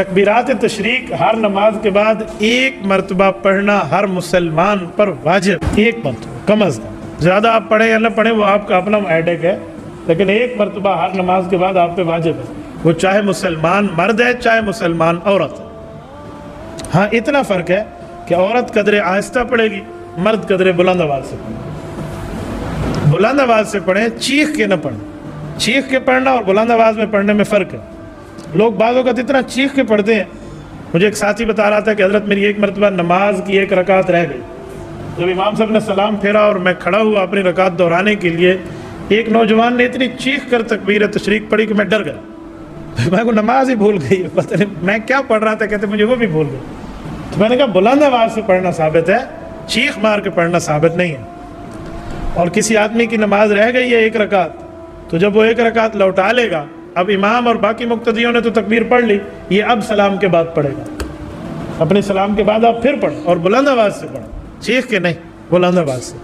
تکبیرات تشریق ہر نماز کے بعد ایک مرتبہ پڑھنا ہر مسلمان پر واجب، ایک مرتبہ کم از کم، زیادہ آپ پڑھیں یا نہ پڑھیں وہ آپ کا اپنا ایڈک ہے، لیکن ایک مرتبہ ہر نماز کے بعد آپ پہ واجب ہے، وہ چاہے مسلمان مرد ہے چاہے مسلمان عورت ہے۔ ہاں اتنا فرق ہے کہ عورت قدر آہستہ پڑھے گی، مرد قدر بلند آواز سے پڑھے، بلند آواز سے پڑھیں، چیخ کے نہ پڑھیں، چیخ کے پڑھنا اور بلند آواز میں پڑھنے میں فرق ہے۔ لوگ بعض اوقات اتنا چیخ کے پڑھتے ہیں، مجھے ایک ساتھی بتا رہا تھا کہ حضرت میری ایک مرتبہ نماز کی ایک رکعت رہ گئی، جب امام صاحب نے سلام پھیرا اور میں کھڑا ہوا اپنی رکعت دہرانے کے لیے، ایک نوجوان نے اتنی چیخ کر تکبیر تشریق پڑھی کہ میں ڈر گیا، میں کو نماز ہی بھول گئی، پتہ نہیں میں کیا پڑھ رہا تھا، کہتے مجھے وہ بھی بھول گئی۔ تو میں نے کہا بلند آواز سے پڑھنا ثابت ہے، چیخ مار کے پڑھنا ثابت نہیں ہے۔ اور کسی آدمی کی نماز رہ گئی ہے ایک رکعت، تو جب وہ ایک رکعت لوٹا لے گا، اب امام اور باقی مقتدیوں نے تو تکبیر پڑھ لی، یہ اب سلام کے بعد پڑھے گا، اپنے سلام کے بعد آپ پھر پڑھیں اور بلند آواز سے پڑھیں، چیخ کے نہیں، بلند آواز سے۔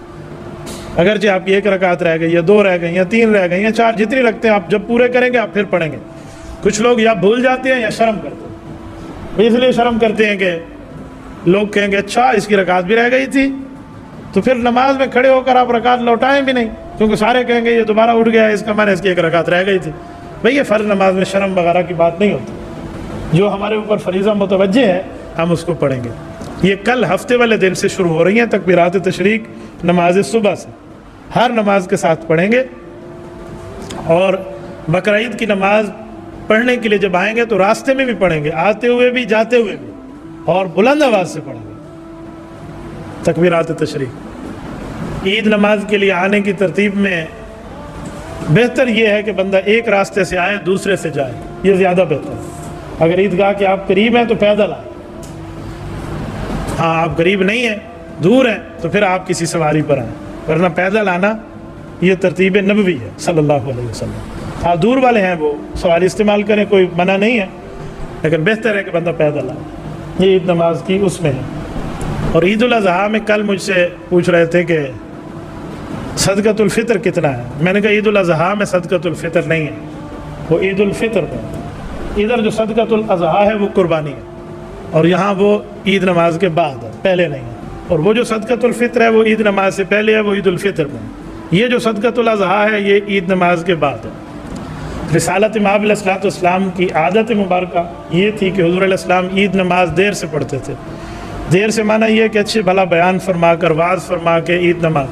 اگرچہ آپ کی ایک رکعت رہ گئی یا دو رہ گئی یا تین رہ گئی یا چار، جتنی لگتے ہیں آپ جب پورے کریں گے آپ پھر پڑھیں گے۔ کچھ لوگ یا بھول جاتے ہیں یا شرم کرتے ہیں، اس لیے شرم کرتے ہیں کہ لوگ کہیں گے اچھا اس کی رکعت بھی رہ گئی تھی، تو پھر نماز میں کھڑے ہو کر آپ رکعت لوٹائیں بھی نہیں، کیونکہ سارے کہیں گے یہ دوبارہ اٹھ گیا، اس کا معنی اس کی ایک رکعت رہ گئی تھی۔ بھئی یہ فرض نماز میں شرم وغیرہ کی بات نہیں ہوتی، جو ہمارے اوپر فریضہ متوجہ ہے ہم اس کو پڑھیں گے۔ یہ کل ہفتے والے دن سے شروع ہو رہی ہیں تکبیرات تشریق، نماز صبح سے ہر نماز کے ساتھ پڑھیں گے، اور بقرعید کی نماز پڑھنے کے لیے جب آئیں گے تو راستے میں بھی پڑھیں گے، آتے ہوئے بھی جاتے ہوئے بھی، اور بلند آواز سے پڑھیں گے تکبیرات تشریق۔ عید نماز کے لیے آنے کی ترتیب میں بہتر یہ ہے کہ بندہ ایک راستے سے آئے دوسرے سے جائے، یہ زیادہ بہتر ہے۔ اگر عیدگاہ کے آپ قریب ہیں تو پیدل آئیں، ہاں آپ قریب نہیں ہیں دور ہیں تو پھر آپ کسی سواری پر آئیں، ورنہ پیدل آنا یہ ترتیب نبوی ہے صلی اللہ علیہ وسلم۔ ہاں دور والے ہیں وہ سواری استعمال کریں، کوئی منع نہیں ہے، لیکن بہتر ہے کہ بندہ پیدل آئے۔ یہ عید نماز کی اس میں ہے۔ اور عید الاضحیٰ میں کل مجھ سے پوچھ رہے تھے کہ صدقۃ الفطر کتنا ہے، میں نے کہا عید الاضحیٰ میں صدقۃ الفطر نہیں ہے، وہ عید الفطر میں، ادھر جو صدقۃ الاضحیٰ ہے وہ قربانی ہے، اور یہاں وہ عید نماز کے بعد ہے، پہلے نہیں ہے۔ اور وہ جو صدقۃ الفطر ہے وہ عید نماز سے پہلے ہے، وہ عید الفطر میں۔ یہ جو صدقۃ الاضحیٰ ہے یہ عید نماز کے بعد ہے۔ رسالت مآب علیہ الصلوۃ والسلام کی عادت مبارکہ یہ تھی کہ حضور علیہ السلام عید نماز دیر سے پڑھتے تھے۔ دیر سے معنی یہ کہ اچھے بھلا بیان فرما کر واعظ فرما کے عید نماز،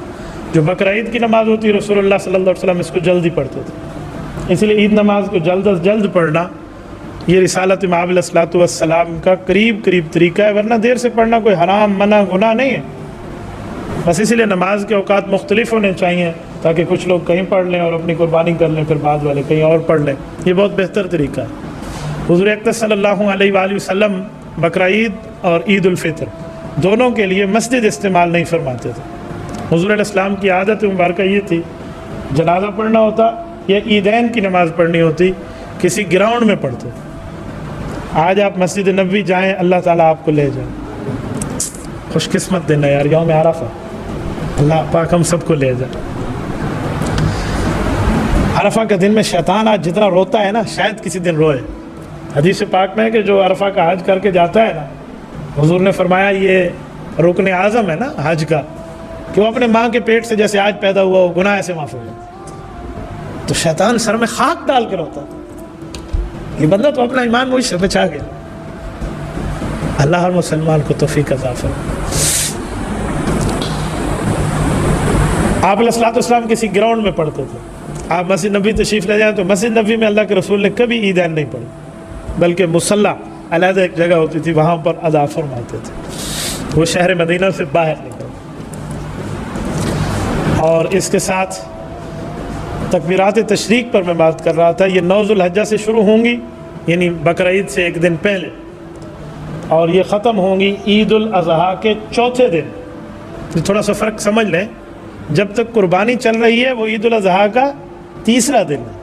جو بقرعید کی نماز ہوتی ہے رسول اللہ صلی اللہ علیہ وسلم اس کو جلدی پڑھتے تھے، اس لیے عید نماز کو جلد از جلد پڑھنا یہ رسالت مآب علیہ الصلوۃ والسلام کا قریب طریقہ ہے، ورنہ دیر سے پڑھنا کوئی حرام منع گناہ نہیں ہے، بس اسی لیے نماز کے اوقات مختلف ہونے چاہیے تاکہ کچھ لوگ کہیں پڑھ لیں اور اپنی قربانی کر لیں، پھر بعد والے کہیں اور پڑھ لیں، یہ بہت بہتر طریقہ ہے۔ حضور اکرم صلی اللہ علیہ وآلہ وسلم بقرعید اور عید الفطر دونوں کے لیے مسجد استعمال نہیں فرماتے تھے۔ حضور علیہ السلام کی عادت مبارکہ یہ تھی، جنازہ پڑھنا ہوتا یا عیدین کی نماز پڑھنی ہوتی کسی گراؤنڈ میں پڑھتے۔ آج آپ مسجد نبوی جائیں، اللہ تعالیٰ آپ کو لے جائے، خوش قسمت دن ہے یار، یوم عرفہ، اللہ پاک ہم سب کو لے جائے۔ عرفہ کے دن میں شیطان آج جتنا روتا ہے نا شاید کسی دن روئے۔ حدیث پاک میں ہے کہ جو عرفہ کا حج کر کے جاتا ہے نا، حضور نے فرمایا یہ رکن اعظم ہے نا حج کا، کہ وہ اپنے ماں کے پیٹ سے جیسے آج پیدا ہوا وہ گناہ سے معاف ہو جائے، تو شیطان سر میں خاک ڈال کے روتا تھا، یہ بندہ تو اپنا ایمان مجھ سے بچا گیا۔ اللہ ہر مسلمان کو توفیق عطا فرمائے۔ آپ علیہ الصلوۃ والسلام کسی گراؤنڈ میں پڑھتے تھے، آپ مسجد نبوی تشریف لے جائیں تو مسجد نبوی میں اللہ کے رسول نے کبھی عیدین نہیں پڑھی، بلکہ مصلی علیحدہ ایک جگہ ہوتی تھی وہاں پر ادا فرماتے تھے، وہ شہر مدینہ سے باہر نکل۔ اور اس کے ساتھ تکبیرات تشریق پر میں بات کر رہا تھا، یہ 9 ذو الحجہ سے شروع ہوں گی، یعنی بقرعید سے ایک دن پہلے، اور یہ ختم ہوں گی عید الاضحیٰ کے چوتھے دن۔ تھوڑا سا فرق سمجھ لیں، جب تک قربانی چل رہی ہے وہ عید الاضحیٰ کا تیسرا دن ہے،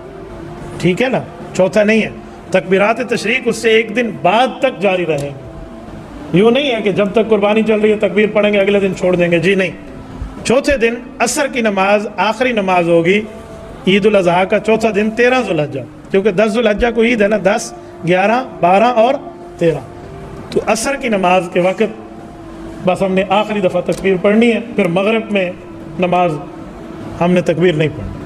ٹھیک ہے نا، چوتھا نہیں ہے۔ تکبیرات تشریق اس سے ایک دن بعد تک جاری رہیں گے، یوں نہیں ہے کہ جب تک قربانی چل رہی ہے تکبیر پڑھیں گے اگلے دن چھوڑ دیں گے، جی نہیں، چوتھے دن عصر کی نماز آخری نماز ہوگی عید الاضحیٰ کا چوتھا دن 13 ذو الحجہ، کیونکہ 10 ذو الحجہ کو عید ہے نا، 10، 11، 12 اور 13. تو عصر کی نماز کے وقت بس ہم نے آخری دفعہ تکبیر پڑھنی ہے، پھر مغرب میں نماز ہم نے تکبیر نہیں پڑھنی.